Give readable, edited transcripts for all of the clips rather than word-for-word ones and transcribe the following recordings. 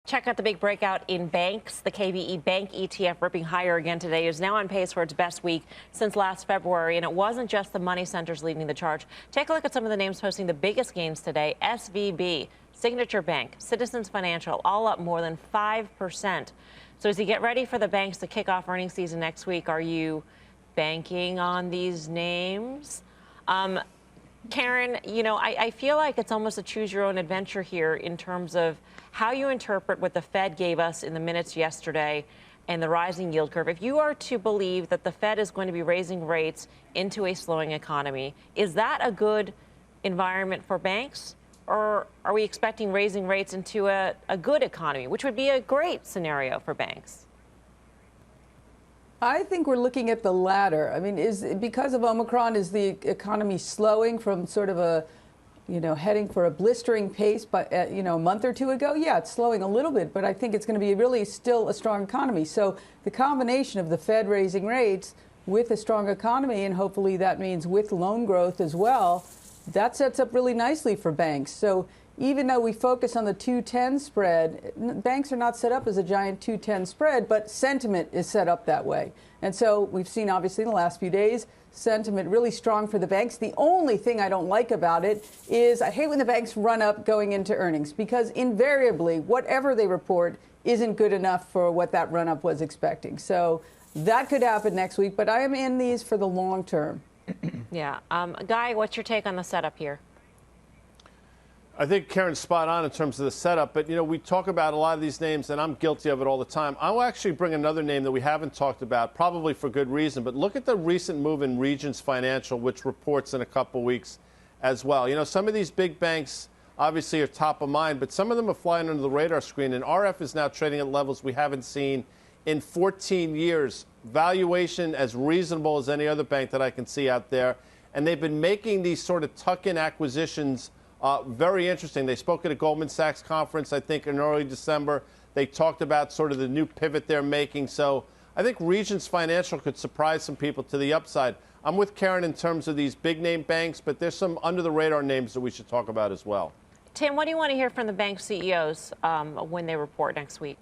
Check out the big breakout in banks. The KBE Bank ETF ripping higher again today is now on pace for its best week since last February. And it wasn't just the money centers leading the charge. Take a look at some of the names posting the biggest gains today. SVB, Signature Bank, Citizens Financial, all up more than 5%. So as you get ready for the banks to kick off earnings season next week, are you banking on these names? Karen, I feel like it's almost a choose your own adventure here in terms of how you interpret what the Fed gave us in the minutes yesterday and the rising yield curve. If you are to believe that the Fed is going to be raising rates into a slowing economy, is that a good environment for banks? Or are we expecting raising rates into a good economy, which would be a great scenario for banks? I think we're looking at the latter. I mean, because of Omicron, is the economy slowing from sort of a, heading for a blistering pace, but a month or two ago? Yeah, it's slowing a little bit, but I think it's going to be really still a strong economy. So the combination of the Fed raising rates with a strong economy, and hopefully that means with loan growth as well, that sets up really nicely for banks. So even though we focus on the 210 spread, banks are not set up as a giant 210 spread, but sentiment is set up that way. And so we've seen, obviously, in the last few days, sentiment really strong for the banks. The only thing I don't like about it is I hate when the banks run up going into earnings, because invariably, whatever they report isn't good enough for what that run up was expecting. So that could happen next week, but I am in these for the long term. Yeah. Guy, what's your take on the setup here? I think Karen's spot on in terms of the setup, but, we talk about a lot of these names, and I'm guilty of it all the time. I'll actually bring another name that we haven't talked about, probably for good reason, but look at the recent move in Regions Financial, which reports in a couple weeks as well. Some of these big banks obviously are top of mind, but some of them are flying under the radar screen, and RF is now trading at levels we haven't seen in 14 years. Valuation as reasonable as any other bank that I can see out there, and they've been making these sort of tuck-in acquisitions. Very interesting. They spoke at a Goldman Sachs conference, I think, in early December. They talked about sort of the new pivot they're making. So I think Regions Financial could surprise some people to the upside. I'm with Karen in terms of these big name banks, but there's some under the radar names that we should talk about as well. Tim, what do you want to hear from the bank CEOs when they report next week?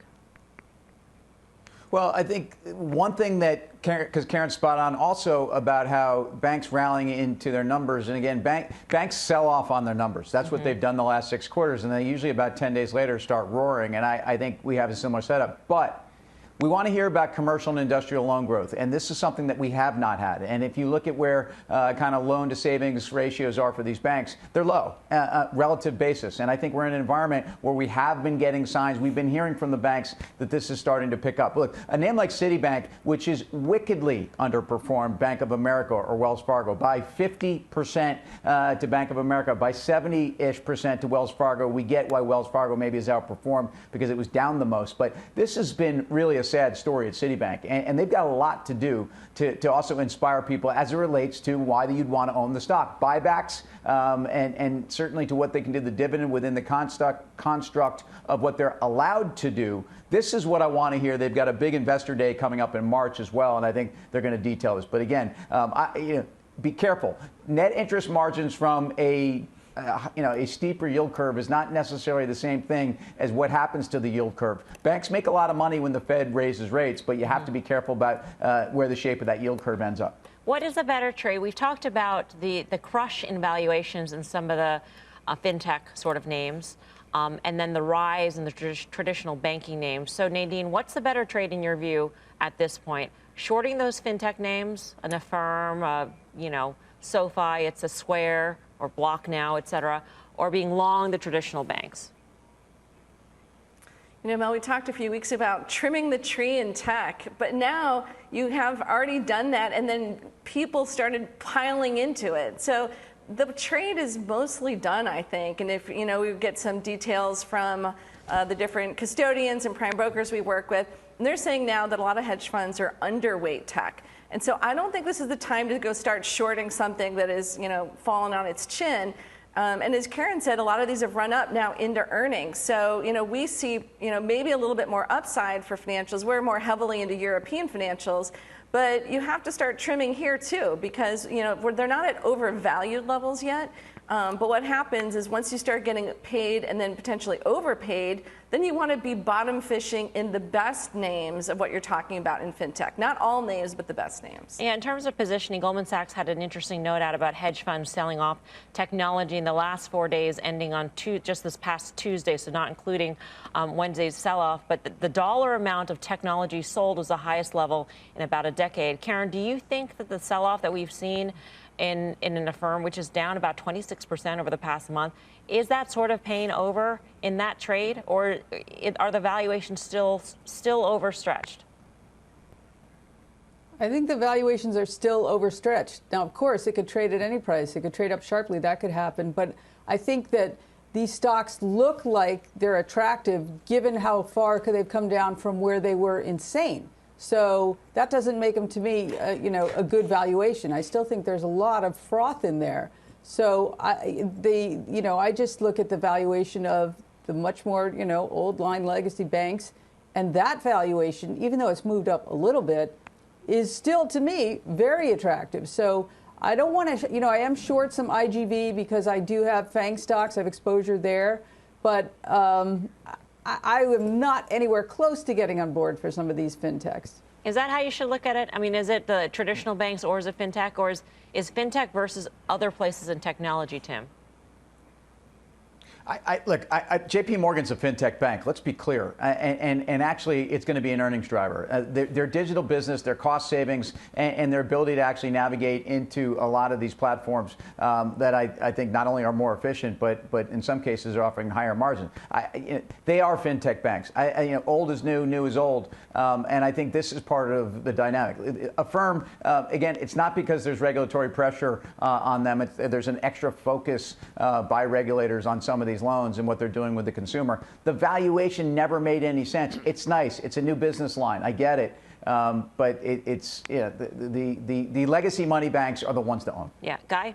Well, I think one thing that, because Karen's spot on also about how banks rallying into their numbers. And again, banks sell off on their numbers. That's what they've done the last 6 quarters. And they usually about 10 days later start roaring. And I think we have a similar setup. But we want to hear about commercial and industrial loan growth, and this is something that we have not had. And if you look at where kind of loan to savings ratios are for these banks, they're low, relative basis. And I think we're in an environment where we have been getting signs. We've been hearing from the banks that this is starting to pick up. Look, a name like Citibank, which is wickedly underperformed Bank of America or Wells Fargo by 50% to Bank of America, by 70-ish% to Wells Fargo. We get why Wells Fargo maybe has outperformed because it was down the most. But this has been really a sad story at Citibank, and they've got a lot to do to also inspire people as it relates to why you'd want to own the stock. Buybacks, and certainly to what they can do, the dividend within the construct of what they're allowed to do. This is what I want to hear. They've got a big investor day coming up in March as well, and I think they're going to detail this. But again, be careful. Net interest margins from a steeper yield curve is not necessarily the same thing as what happens to the yield curve. Banks make a lot of money when the Fed raises rates, but you have to be careful about where the shape of that yield curve ends up. What is a better trade? We've talked about the crush in valuations in some of the fintech sort of names, and then the rise in the traditional banking names. So, Nadine, what's the better trade in your view at this point? Shorting those fintech names, an Affirm, SoFi, it's a Square, or Block Now, et cetera, or being long the traditional banks? Mel, we talked a few weeks about trimming the tree in tech, but now you have already done that, and then people started piling into it. So the trade is mostly done, I think. And if, we get some details from the different custodians and prime brokers we work with, and they're saying now that a lot of hedge funds are underweight tech. And so I don't think this is the time to go start shorting something that is, fallen on its chin. And as Karen said, a lot of these have run up now into earnings. So, we see, maybe a little bit more upside for financials. We're more heavily into European financials. But you have to start trimming here, too, because, they're not at overvalued levels yet. But what happens is once you start getting paid and then potentially overpaid, then you want to be bottom fishing in the best names of what you're talking about in fintech. Not all names, but the best names. Yeah, in terms of positioning, Goldman Sachs had an interesting note out about hedge funds selling off technology in the last 4 days, ending on just this past Tuesday, so not including Wednesday's sell-off. But the dollar amount of technology sold was the highest level in about a decade. Karen, do you think that the sell-off that we've seen in an Affirm, which is down about 26% over the past month, is that sort of pain over in that trade, or are the valuations still overstretched? I think the valuations are still overstretched. Now, of course, it could trade at any price. It could trade up sharply. That could happen. But I think that these stocks look like they're attractive given how far they've come down from where they were insane. So that doesn't make them, to me, a good valuation. I still think there's a lot of froth in there. So I just look at the valuation of the much more, old line legacy banks, and that valuation, even though it's moved up a little bit, is still, to me, very attractive. So I don't want to, I am short some IGV because I do have FANG stocks. I have exposure there. But I am not anywhere close to getting on board for some of these fintechs. Is that how you should look at it? I mean, is it the traditional banks or is it fintech, or is fintech versus other places in technology, Tim? Look, JP Morgan's a fintech bank. Let's be clear. And actually, it's going to be an earnings driver. Their digital business, their cost savings, and their ability to actually navigate into a lot of these platforms that I think not only are more efficient, but in some cases are offering higher margins. They are fintech banks. Old is new, new is old. And I think this is part of the dynamic. Affirm, again, it's not because there's regulatory pressure on them. There's an extra focus by regulators on some of these loans and what they're doing with the consumer. The valuation never made any sense. It's nice. It's a new business line. I get it. But the legacy money banks are the ones to own. Yeah. Guy?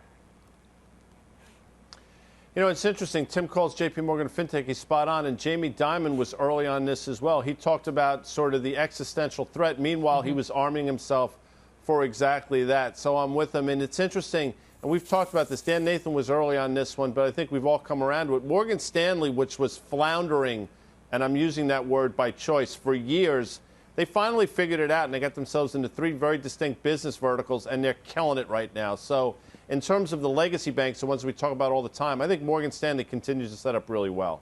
It's interesting. Tim calls JP Morgan fintech. He's spot on. And Jamie Dimon was early on this as well. He talked about sort of the existential threat. Meanwhile, he was arming himself for exactly that. So I'm with him. And it's interesting. And we've talked about this. Dan Nathan was early on this one, but I think we've all come around to it. Morgan Stanley, which was floundering, and I'm using that word by choice, for years, they finally figured it out, and they got themselves into 3 very distinct business verticals, and they're killing it right now. So in terms of the legacy banks, the ones we talk about all the time, I think Morgan Stanley continues to set up really well.